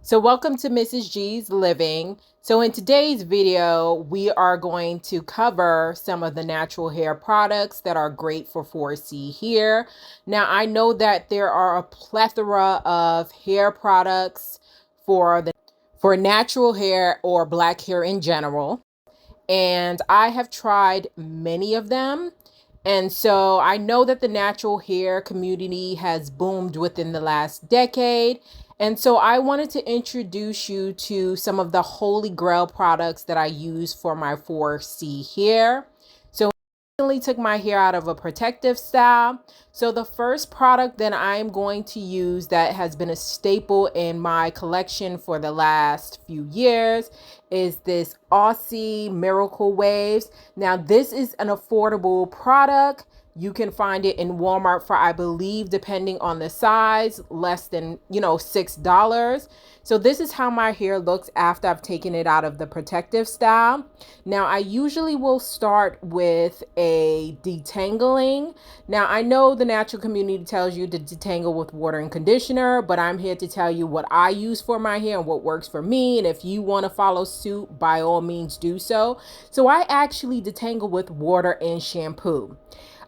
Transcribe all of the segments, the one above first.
So welcome to Mrs. G's Living. So in today's video, we are going to cover some of the natural hair products that are great for 4C hair. Now, I know that there are a plethora of hair products for natural hair or black hair in general, and I have tried many of them. And so I know that the natural hair community has boomed within the last decade. And so I wanted to introduce you to some of the holy grail products that I use for my 4C hair. So I recently took my hair out of a protective style. So the first product that I'm going to use that has been a staple in my collection for the last few years is this Aussie Miracle Waves. Now, this is an affordable product. You can find it in Walmart for, I believe, depending on the size, less than, $6. So this is how my hair looks after I've taken it out of the protective style. Now, I usually will start with a detangling. Now, I know the natural community tells you to detangle with water and conditioner, but I'm here to tell you what I use for my hair and what works for me. And if you want to follow suit, by all means do so. So I actually detangle with water and shampoo.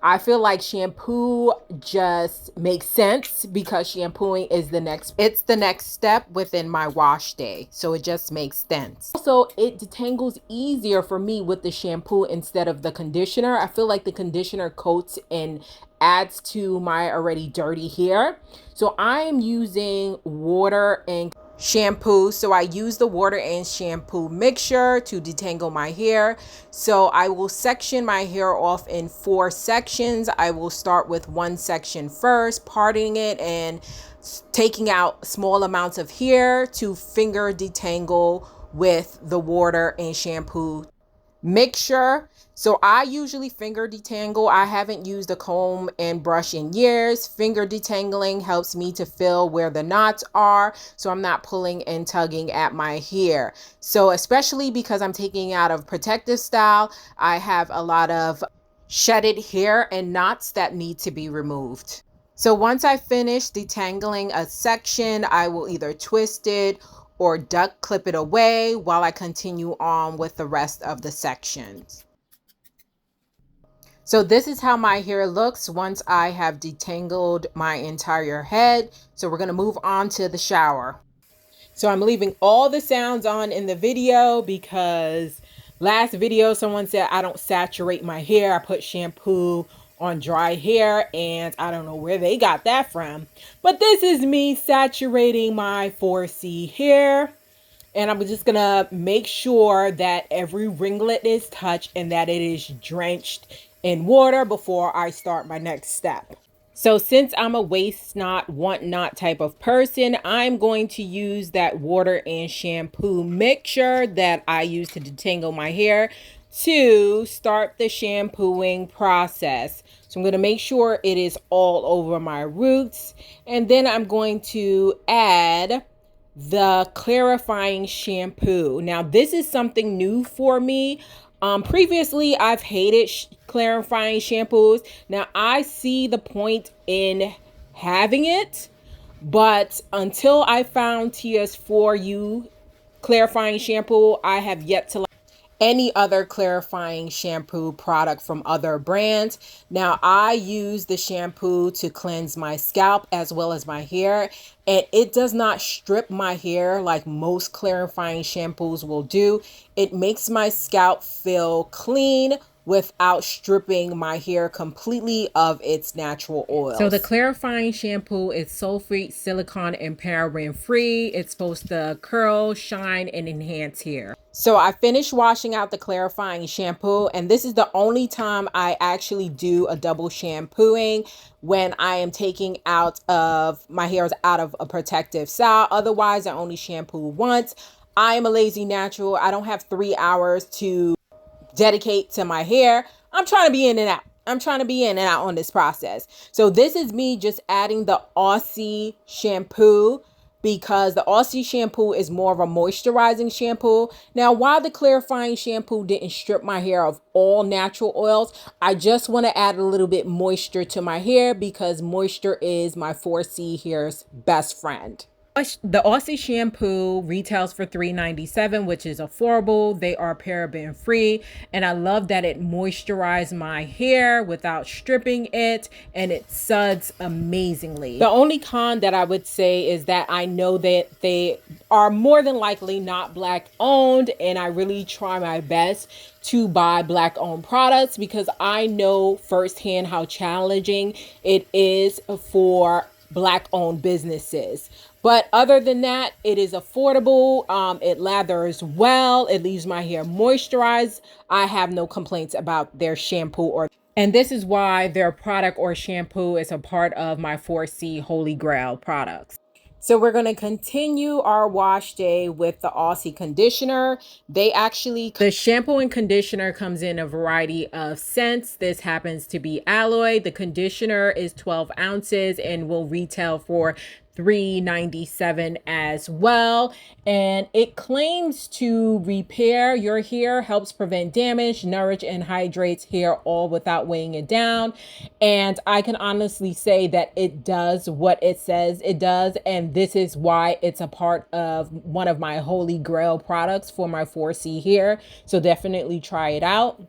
I feel like shampoo just makes sense because shampooing is it's the next step within my wash day. So it just makes sense. Also, it detangles easier for me with the shampoo instead of the conditioner. I feel like the conditioner coats and adds to my already dirty hair. So I am using water and shampoo. So I use the water and shampoo mixture to detangle my hair. So I will section my hair off in 4 sections. I will start with one section first, parting it and taking out small amounts of hair to finger detangle with the water and shampoo mixture. So I usually finger detangle. I haven't used a comb and brush in years. Finger detangling helps me to feel where the knots are, so I'm not pulling and tugging at my hair. So especially because I'm taking out of protective style, I have a lot of shedded hair and knots that need to be removed. So once I finish detangling a section, I will either twist it or duck clip it away while I continue on with the rest of the sections. So this is how my hair looks once I have detangled my entire head. So we're going to move on to the shower. So I'm leaving all the sounds on in the video because last video someone said I don't saturate my hair. I put shampoo on dry hair and I don't know where they got that from. But this is me saturating my 4C hair. And I'm just gonna make sure that every ringlet is touched and that it is drenched in water before I start my next step. So since I'm a waste not, want not type of person, I'm going to use that water and shampoo mixture that I use to detangle my hair to start the shampooing process. So I'm going to make sure it is all over my roots. And then I'm going to add the clarifying shampoo. Now, this is something new for me. Previously, I've hated clarifying shampoos. Now, I see the point in having it, but until I found TS4U clarifying shampoo, I have yet to any other clarifying shampoo product from other brands. Now, I use the shampoo to cleanse my scalp as well as my hair, and it does not strip my hair like most clarifying shampoos will do. It makes my scalp feel clean without stripping my hair completely of its natural oils. So the clarifying shampoo is sulfate, silicone, and paraben free. It's supposed to curl, shine, and enhance hair. So I finished washing out the clarifying shampoo, and this is the only time I actually do a double shampooing, when I am taking out of my hairs out of a protective style. Otherwise, I only shampoo once. I am a lazy natural. I don't have 3 hours to dedicate to my hair. I'm trying to be in and out. I'm trying to be in and out on this process. So this is me just adding the Aussie shampoo, because the Aussie shampoo is more of a moisturizing shampoo. Now, while the clarifying shampoo didn't strip my hair of all natural oils, I just want to add a little bit moisture to my hair because moisture is my 4C hair's best friend. The Aussie shampoo retails for $3.97, which is affordable. They are paraben free, and I love that it moisturizes my hair without stripping it, and it suds amazingly. The only con that I would say is that I know that they are more than likely not black owned, and I really try my best to buy black owned products because I know firsthand how challenging it is for black owned businesses. But other than that, it is affordable. It lathers well. It leaves my hair moisturized. I have no complaints about their shampoo and this is why their product or shampoo is a part of my 4C Holy Grail products. So we're going to continue our wash day with the Aussie conditioner. The shampoo and conditioner comes in a variety of scents. This happens to be aloe. The conditioner is 12 ounces and will retail for $3.97 as well. And it claims to repair your hair, helps prevent damage, nourish and hydrates hair all without weighing it down. And I can honestly say that it does what it says it does. And this is why it's a part of one of my Holy Grail products for my 4C hair. So definitely try it out.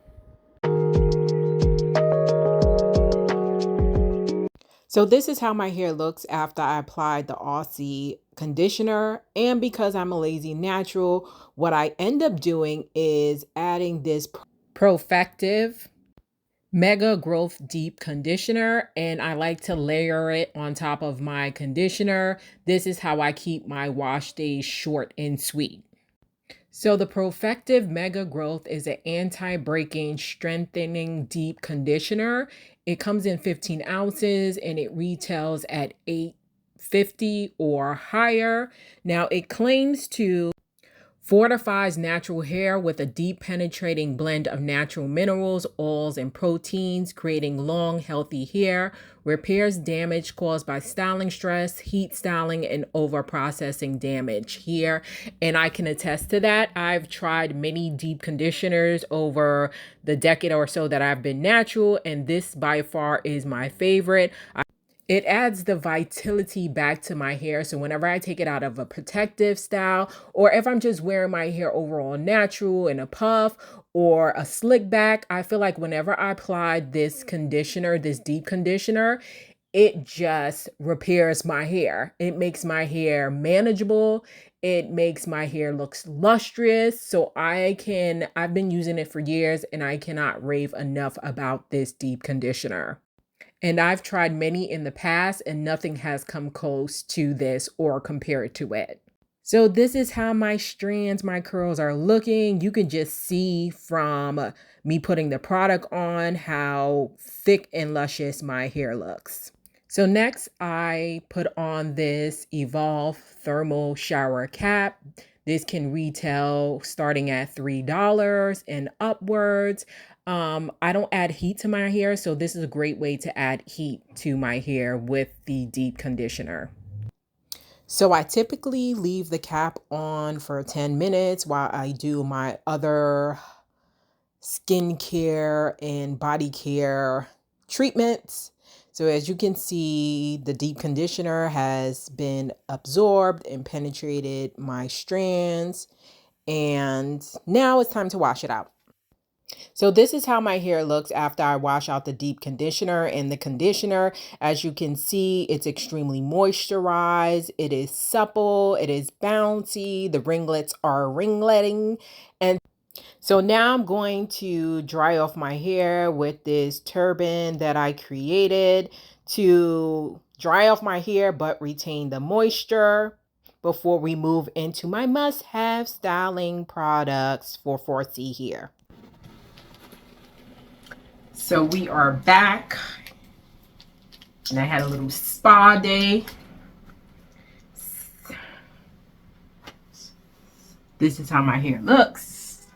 So this is how my hair looks after I applied the Aussie conditioner. And because I'm a lazy natural, what I end up doing is adding this Profective Mega Growth Deep Conditioner, and I like to layer it on top of my conditioner. This is how I keep my wash days short and sweet. So the Profective Mega Growth is an anti-breaking, strengthening deep conditioner. It comes in 15 ounces and it retails at $8.50 or higher. Now it claims to fortifies natural hair with a deep penetrating blend of natural minerals, oils, and proteins, creating long, healthy hair, repairs damage caused by styling stress, heat styling, and over processing damage here. And I can attest to that. I've tried many deep conditioners over the decade or so that I've been natural, and this by far is my favorite. It adds the vitality back to my hair. So whenever I take it out of a protective style, or if I'm just wearing my hair overall natural in a puff or a slick back, I feel like whenever I apply this conditioner, this deep conditioner, it just repairs my hair. It makes my hair manageable. It makes my hair look lustrous. So I've been using it for years and I cannot rave enough about this deep conditioner. And I've tried many in the past and nothing has come close to this or compared to it. So this is how my strands, my curls are looking. You can just see from me putting the product on how thick and luscious my hair looks. So next I put on this Evolve Thermal Shower Cap. This can retail starting at $3 and upwards. I don't add heat to my hair, so this is a great way to add heat to my hair with the deep conditioner. So I typically leave the cap on for 10 minutes while I do my other skincare and body care treatments. So as you can see, the deep conditioner has been absorbed and penetrated my strands. And now it's time to wash it out. So this is how my hair looks after I wash out the deep conditioner and the conditioner. As you can see, it's extremely moisturized. It is supple. It is bouncy. The ringlets are ringletting. And so now I'm going to dry off my hair with this turban that I created to dry off my hair but retain the moisture before we move into my must-have styling products for 4C hair. So we are back, and I had a little spa day. This is how my hair looks.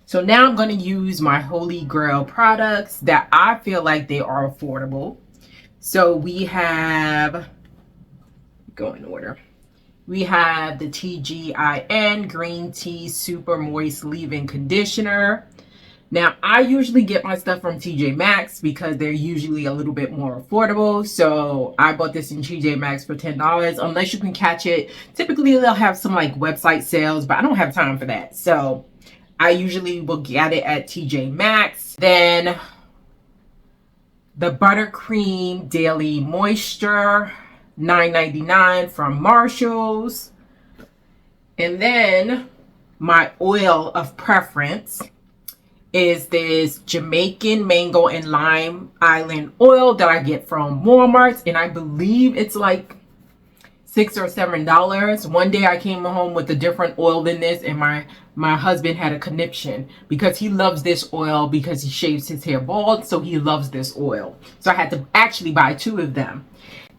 So now I'm going to use my Holy Grail products that I feel like they are affordable. So we have, go in order. We have the TGIN Green Tea Super Moist Leave-In Conditioner. Now, I usually get my stuff from TJ Maxx because they're usually a little bit more affordable. So I bought this in TJ Maxx for $10. Unless you can catch it. Typically, they'll have some like website sales, but I don't have time for that. So I usually will get it at TJ Maxx. Then the Buttercream Daily Moisture, $9.99 from Marshalls. And then my oil of preference is this Jamaican mango and lime island oil that I get from Walmart, and I believe it's like $6 or $7. One day I came home with a different oil than this, and my husband had a conniption because he loves this oil because he shaves his hair bald, so he loves this oil. So I had to actually buy 2 of them.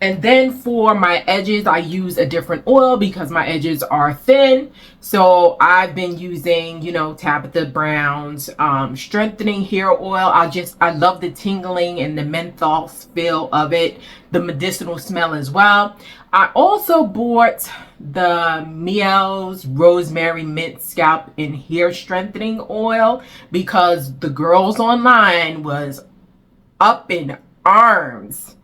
And then for my edges, I use a different oil because my edges are thin. So I've been using, you know, Tabitha Brown's strengthening hair oil. I love the tingling and the menthol feel of it, the medicinal smell as well. I also bought the Miele's Rosemary Mint Scalp and Hair Strengthening Oil because the girls online was up in arms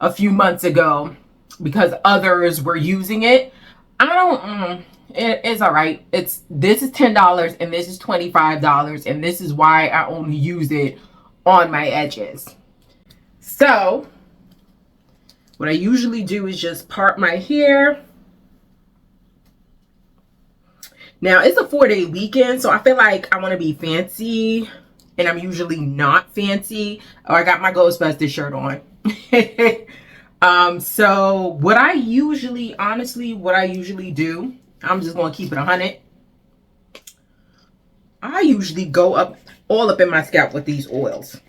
a few months ago because others were using it. It's all right. This is $10 and this is $25, and this is why I only use it on my edges. So what I usually do is just part my hair. Now it's a 4-day weekend, so I feel like I want to be fancy, and I'm usually not fancy. Oh, I got my Ghostbusters shirt on. So what I usually do, I'm just going to keep it 100. I usually go all up in my scalp with these oils.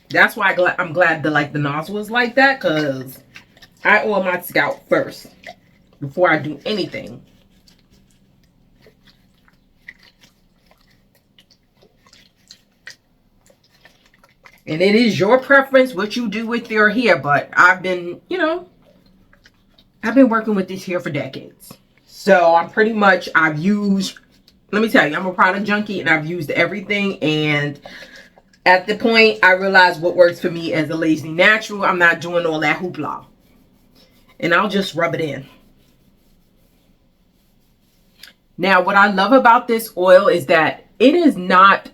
That's why I'm glad that the nozzle is like that, because I oil my scalp first before I do anything. And it is your preference what you do with your hair, but I've been working with this hair for decades. So I'm pretty much, let me tell you, I'm a product junkie and I've used everything. And at the point, I realized what works for me as a lazy natural. I'm not doing all that hoopla. And I'll just rub it in. Now, what I love about this oil is that it is not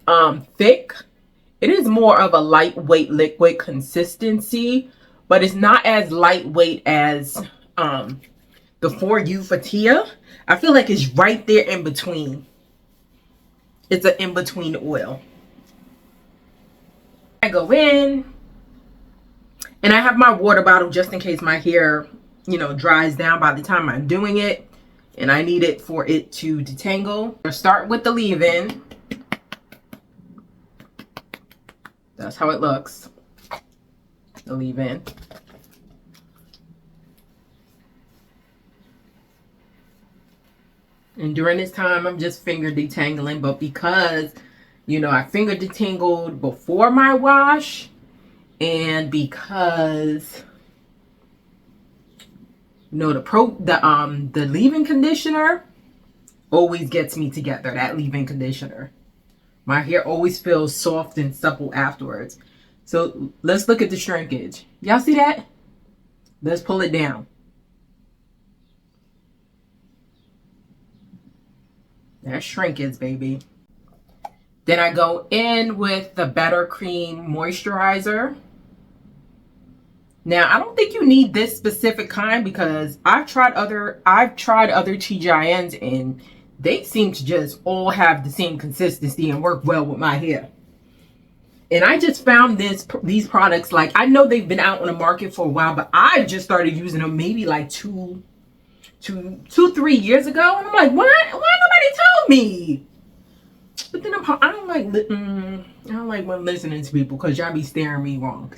thick. It is more of a lightweight liquid consistency, but it's not as lightweight as the For You Fatia. I feel like it's right there in between. It's an in-between oil. I go in and I have my water bottle just in case my hair, dries down by the time I'm doing it and I need it for it to detangle. I'll start with the leave-in. That's how it looks. The leave-in. And during this time, I'm just finger detangling. But because, I finger detangled before my wash, and because, the leave-in conditioner always gets me together. That leave-in conditioner. My hair always feels soft and supple afterwards. So let's look at the shrinkage. Y'all see that? Let's pull it down. That's shrinkage, baby. Then I go in with the Better Cream Moisturizer. Now, I don't think you need this specific kind because I've tried other TGINs and they seem to just all have the same consistency and work well with my hair. And I just found these products, I know they've been out on the market for a while, but I just started using them maybe like 3 years ago. And I'm like, why nobody told me? But then I don't like when listening to people because y'all be staring me wrong.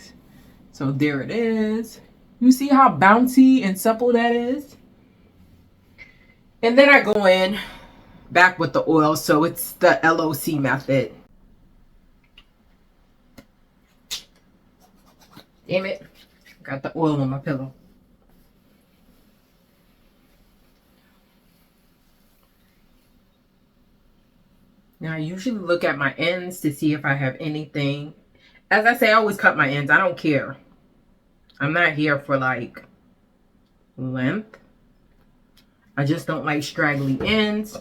So there it is. You see how bouncy and supple that is? And then I go in back with the oil. So it's the LOC method. Damn it. Got the oil on my pillow. Now, I usually look at my ends to see if I have anything. As I say, I always cut my ends. I don't care. I'm not here for like length. I just don't like straggly ends.